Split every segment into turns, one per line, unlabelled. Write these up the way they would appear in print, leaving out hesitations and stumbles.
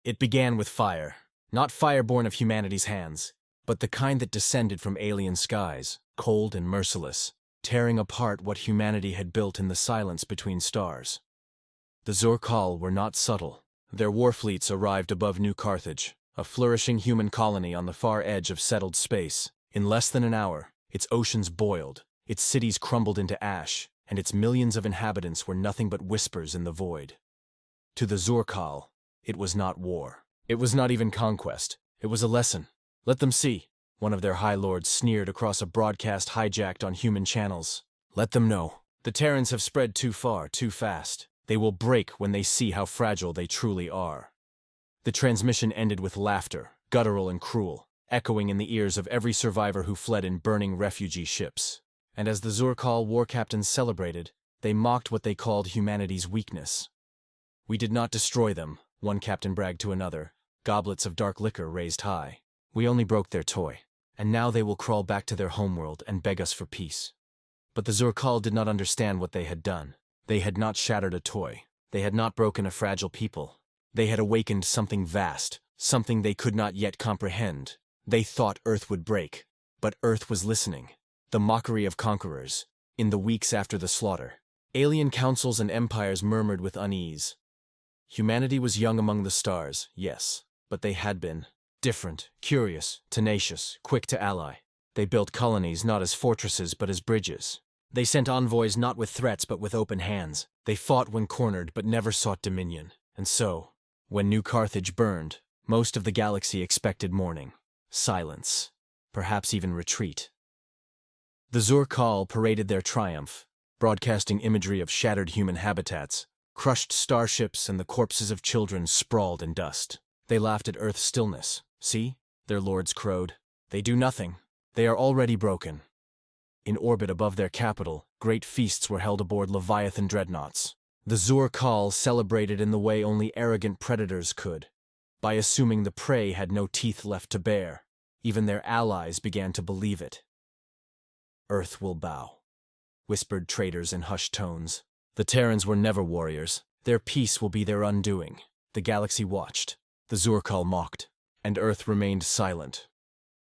It began with fire, not fire born of humanity's hands, but the kind that descended from alien skies, cold and merciless, tearing apart what humanity had built in the silence between stars. The Zor-Kal were not subtle. Their war fleets arrived above New Carthage, a flourishing human colony on the far edge of settled space. In less than an hour, its oceans boiled, its cities crumbled into ash, and its millions of inhabitants were nothing but whispers in the void. To the Zor-Kal, it was not war. It was not even conquest. It was a lesson. Let them see, one of their high lords sneered across a broadcast hijacked on human channels. Let them know. The Terrans have spread too far, too fast. They will break when they see how fragile they truly are. The transmission ended with laughter, guttural and cruel, echoing in the ears of every survivor who fled in burning refugee ships. And as the Zor-Kal war captains celebrated, they mocked what they called humanity's weakness. "We did not destroy them," one captain bragged to another, goblets of dark liquor raised high. "We only broke their toy, and now they will crawl back to their homeworld and beg us for peace." But the Zor-Kal did not understand what they had done. They had not shattered a toy. They had not broken a fragile people. They had awakened something vast, something they could not yet comprehend. They thought Earth would break, but Earth was listening. The mockery of conquerors. In the weeks after the slaughter, alien councils and empires murmured with unease. Humanity was young among the stars, yes, but they had been different, curious, tenacious, quick to ally. They built colonies not as fortresses but as bridges. They sent envoys not with threats but with open hands. They fought when cornered but never sought dominion. And so, when New Carthage burned, most of the galaxy expected mourning, silence, perhaps even retreat. The Zor-Kal paraded their triumph, broadcasting imagery of shattered human habitats, crushed starships, and the corpses of children sprawled in dust. They laughed at Earth's stillness. "See," their lords crowed. "They do nothing. They are already broken." In orbit above their capital, great feasts were held aboard Leviathan dreadnoughts. The Zor-Kal celebrated in the way only arrogant predators could, by assuming the prey had no teeth left to bear. Even their allies began to believe it. "Earth will bow," whispered traitors in hushed tones. The Terrans were never warriors. Their peace will be their undoing. The galaxy watched. The Zor-Kal mocked, and Earth remained silent.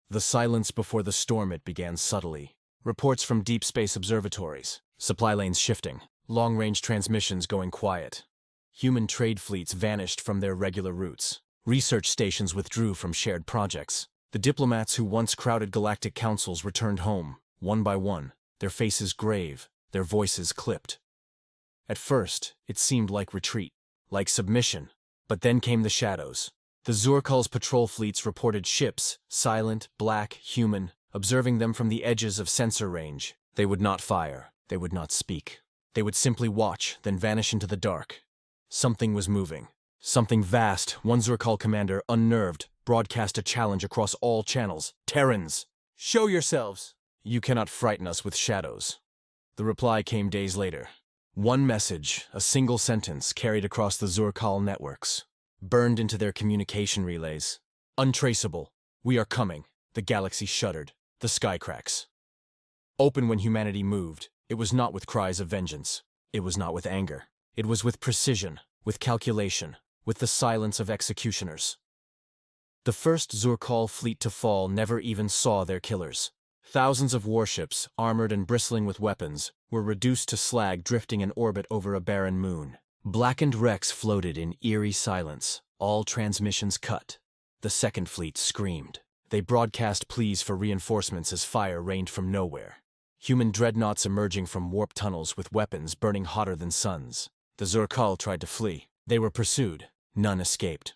The silence before the storm it began subtly. Reports from deep space observatories, supply lanes shifting, long-range transmissions going quiet. Human trade fleets vanished from their regular routes. Research stations withdrew from shared projects. The diplomats who once crowded galactic councils returned home, one by one, their faces grave, their voices clipped. At first, it seemed like retreat, like submission, but then came the shadows. The Zor-Kal's patrol fleets reported ships, silent, black, human, observing them from the edges of sensor range. They would not fire. They would not speak. They would simply watch, then vanish into the dark. Something was moving. Something vast. One Zor-Kal commander, unnerved, broadcast a challenge across all channels. "Terrans, show yourselves! You cannot frighten us with shadows." The reply came days later. One message, a single sentence, carried across the Zor-Kal networks, burned into their communication relays. "Untraceable. We are coming." The galaxy shuddered. The sky cracks. Open when humanity moved, it was not with cries of vengeance. It was not with anger. It was with precision, with calculation, with the silence of executioners. The first Zor-Kal fleet to fall never even saw their killers. Thousands of warships, armored and bristling with weapons, were reduced to slag drifting in orbit over a barren moon. Blackened wrecks floated in eerie silence, all transmissions cut. The second fleet screamed. They broadcast pleas for reinforcements as fire rained from nowhere. Human dreadnoughts emerging from warp tunnels with weapons burning hotter than suns. The Zor-Kal tried to flee. They were pursued. None escaped.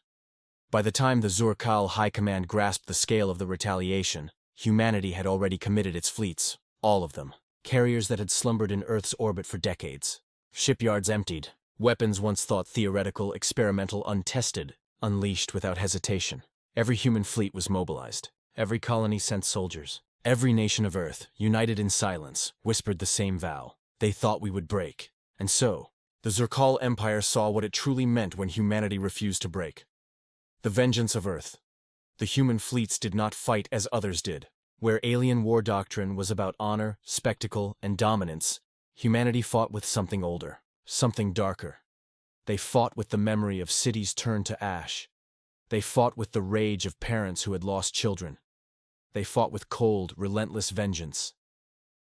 By the time the Zor-Kal High Command grasped the scale of the retaliation, humanity had already committed its fleets. All of them. Carriers that had slumbered in Earth's orbit for decades. Shipyards emptied. Weapons once thought theoretical, experimental, untested, unleashed without hesitation. Every human fleet was mobilized. Every colony sent soldiers. Every nation of Earth, united in silence, whispered the same vow. They thought we would break. And so, the Zor-Kal Empire saw what it truly meant when humanity refused to break. The vengeance of Earth. The human fleets did not fight as others did. Where alien war doctrine was about honor, spectacle, and dominance, humanity fought with something older, something darker. They fought with the memory of cities turned to ash, They fought with the rage of parents who had lost children. They fought with cold, relentless vengeance.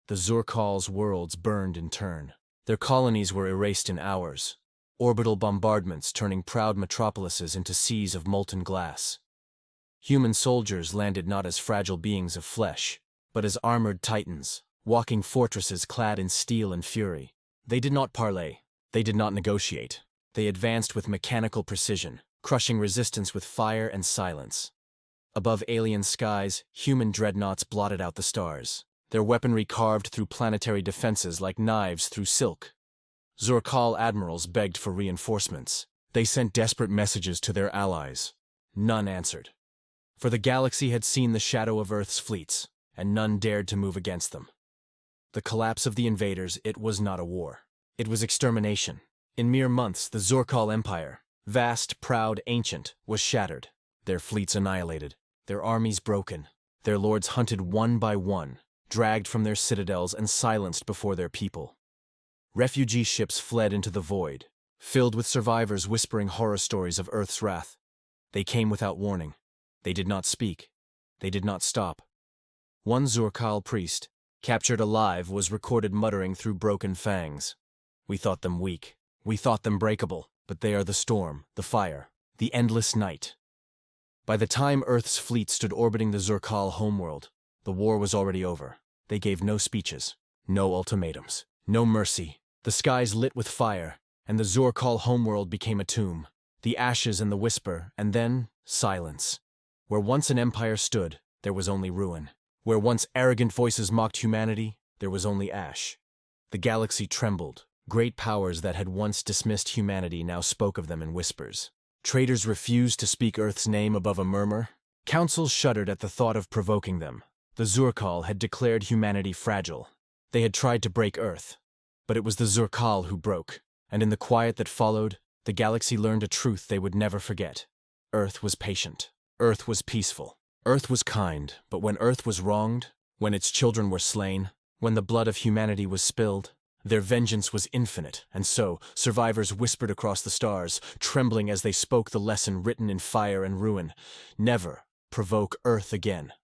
The Zurkal's worlds burned in turn. Their colonies were erased in hours, orbital bombardments turning proud metropolises into seas of molten glass. Human soldiers landed not as fragile beings of flesh, but as armored titans, walking fortresses clad in steel and fury. They did not parley. They did not negotiate. They advanced with mechanical precision, crushing resistance with fire and silence. Above alien skies, human dreadnoughts blotted out the stars, their weaponry carved through planetary defenses like knives through silk. Zurkal admirals begged for reinforcements. They sent desperate messages to their allies. None answered. For the galaxy had seen the shadow of Earth's fleets, and none dared to move against them. The collapse of the invaders, it was not a war. It was extermination. In mere months, the Zurkal Empire, vast, proud, ancient, was shattered, their fleets annihilated, their armies broken, their lords hunted one by one, dragged from their citadels and silenced before their people. Refugee ships fled into the void, filled with survivors whispering horror stories of Earth's wrath. They came without warning. They did not speak. They did not stop. One Zurkal priest, captured alive, was recorded muttering through broken fangs. We thought them weak. We thought them breakable, but they are the storm, the fire, the endless night. By the time Earth's fleet stood orbiting the Zurkal homeworld, the war was already over. They gave no speeches, no ultimatums, no mercy. The skies lit with fire, and the Zurkal homeworld became a tomb. The ashes and the whisper, and then silence. Where once an empire stood, there was only ruin. Where once arrogant voices mocked humanity, there was only ash. The galaxy trembled. Great powers that had once dismissed humanity now spoke of them in whispers. Traitors refused to speak Earth's name above a murmur. Councils shuddered at the thought of provoking them. The Zurkal had declared humanity fragile. They had tried to break Earth. But it was the Zurkal who broke, and in the quiet that followed, the galaxy learned a truth they would never forget. Earth was patient. Earth was peaceful. Earth was kind, but when Earth was wronged, when its children were slain, when the blood of humanity was spilled, their vengeance was infinite, and so survivors whispered across the stars, trembling as they spoke the lesson written in fire and ruin: never provoke Earth again.